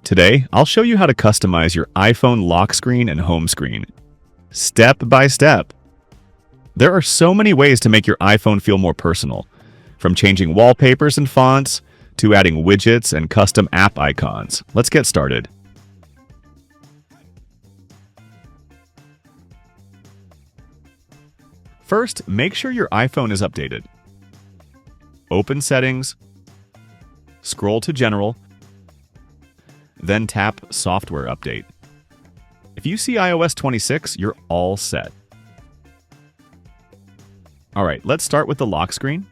Today, I'll show you how to customize your iPhone lock screen and home screen, step by step. There are so many ways to make your iPhone feel more personal, from changing wallpapers and fonts to adding widgets and custom app icons. Let's get started. First, make sure your iPhone is updated. Open Settings, scroll to General, then tap Software Update. If you see iOS 26, you're all set. Alright, let's start with the lock screen.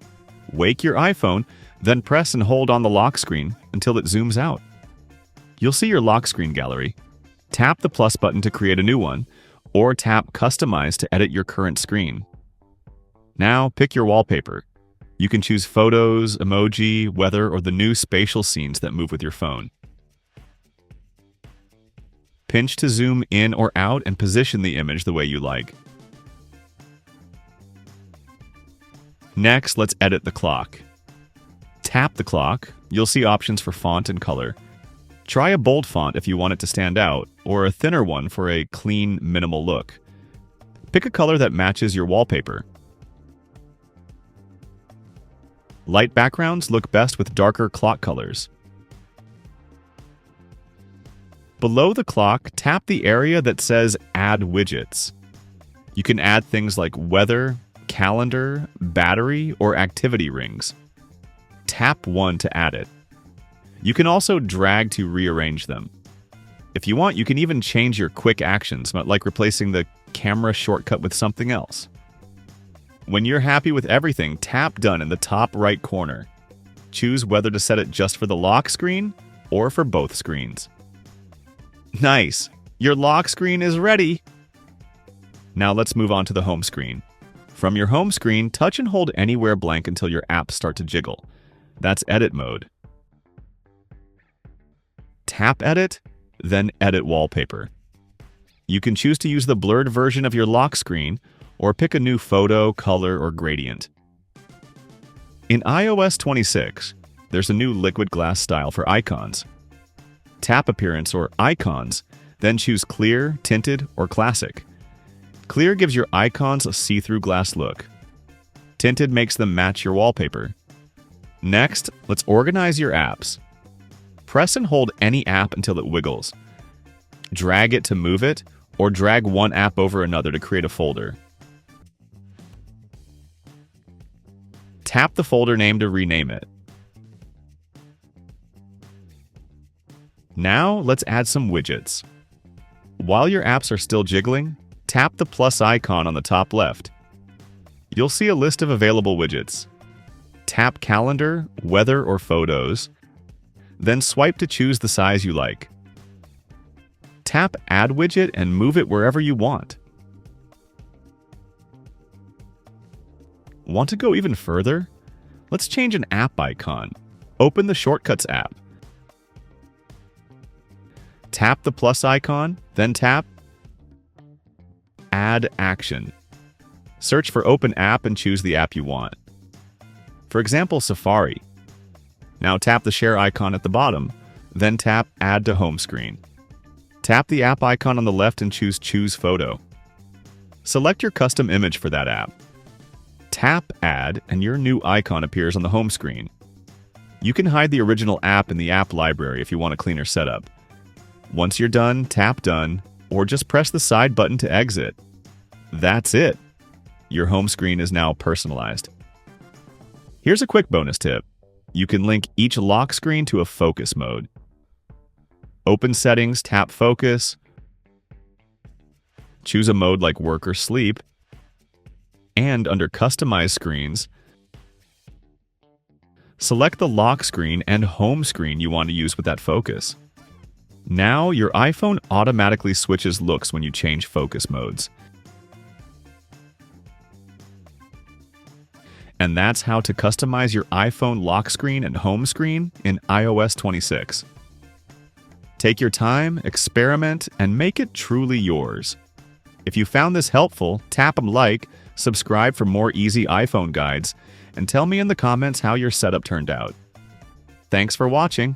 Wake your iPhone, then press and hold on the lock screen until it zooms out. You'll see your lock screen gallery. Tap the plus button to create a new one, or tap Customize to edit your current screen. Now, pick your wallpaper. You can choose photos, emoji, weather, or the new spatial scenes that move with your phone. Pinch to zoom in or out and position the image the way you like. Next, let's edit the clock. Tap the clock. You'll see options for font and color. Try a bold font if you want it to stand out, or a thinner one for a clean, minimal look. Pick a color that matches your wallpaper. Light backgrounds look best with darker clock colors. Below the clock, tap the area that says Add Widgets. You can add things like weather, calendar, battery, or activity rings. Tap one to add it. You can also drag to rearrange them. If you want, you can even change your quick actions, like replacing the camera shortcut with something else. When you're happy with everything, tap Done in the top right corner. Choose whether to set it just for the lock screen or for both screens. Nice! Your lock screen is ready! Now let's move on to the home screen. From your home screen, touch and hold anywhere blank until your apps start to jiggle. That's edit mode. Tap Edit, then Edit Wallpaper. You can choose to use the blurred version of your lock screen or pick a new photo, color, or gradient. In iOS 26, there's a new liquid glass style for icons. Tap Appearance or Icons, then choose Clear, Tinted, or Classic. Clear gives your icons a see-through glass look. Tinted makes them match your wallpaper. Next, let's organize your apps. Press and hold any app until it wiggles. Drag it to move it, or drag one app over another to create a folder. Tap the folder name to rename it. Now, let's add some widgets. While your apps are still jiggling, tap the plus icon on the top left. You'll see a list of available widgets. Tap Calendar, Weather, or Photos, then swipe to choose the size you like. Tap Add Widget and move it wherever you want. Want to go even further? Let's change an app icon. Open the Shortcuts app. Tap the plus icon, then tap Add Action. Search for Open App and choose the app you want. For example, Safari. Now tap the share icon at the bottom, then tap Add to Home Screen. Tap the app icon on the left and choose Photo. Select your custom image for that app. Tap Add and your new icon appears on the home screen. You can hide the original app in the app library if you want a cleaner setup. Once you're done, tap Done, or just press the side button to exit. That's it! Your home screen is now personalized. Here's a quick bonus tip. You can link each lock screen to a focus mode. Open Settings, tap Focus. Choose a mode like Work or Sleep. And under Customize Screens, select the lock screen and home screen you want to use with that focus. Now, your iPhone automatically switches looks when you change focus modes. And that's how to customize your iPhone lock screen and home screen in iOS 26. Take your time, experiment, and make it truly yours. If you found this helpful, tap like, subscribe for more easy iPhone guides, and tell me in the comments how your setup turned out. Thanks for watching.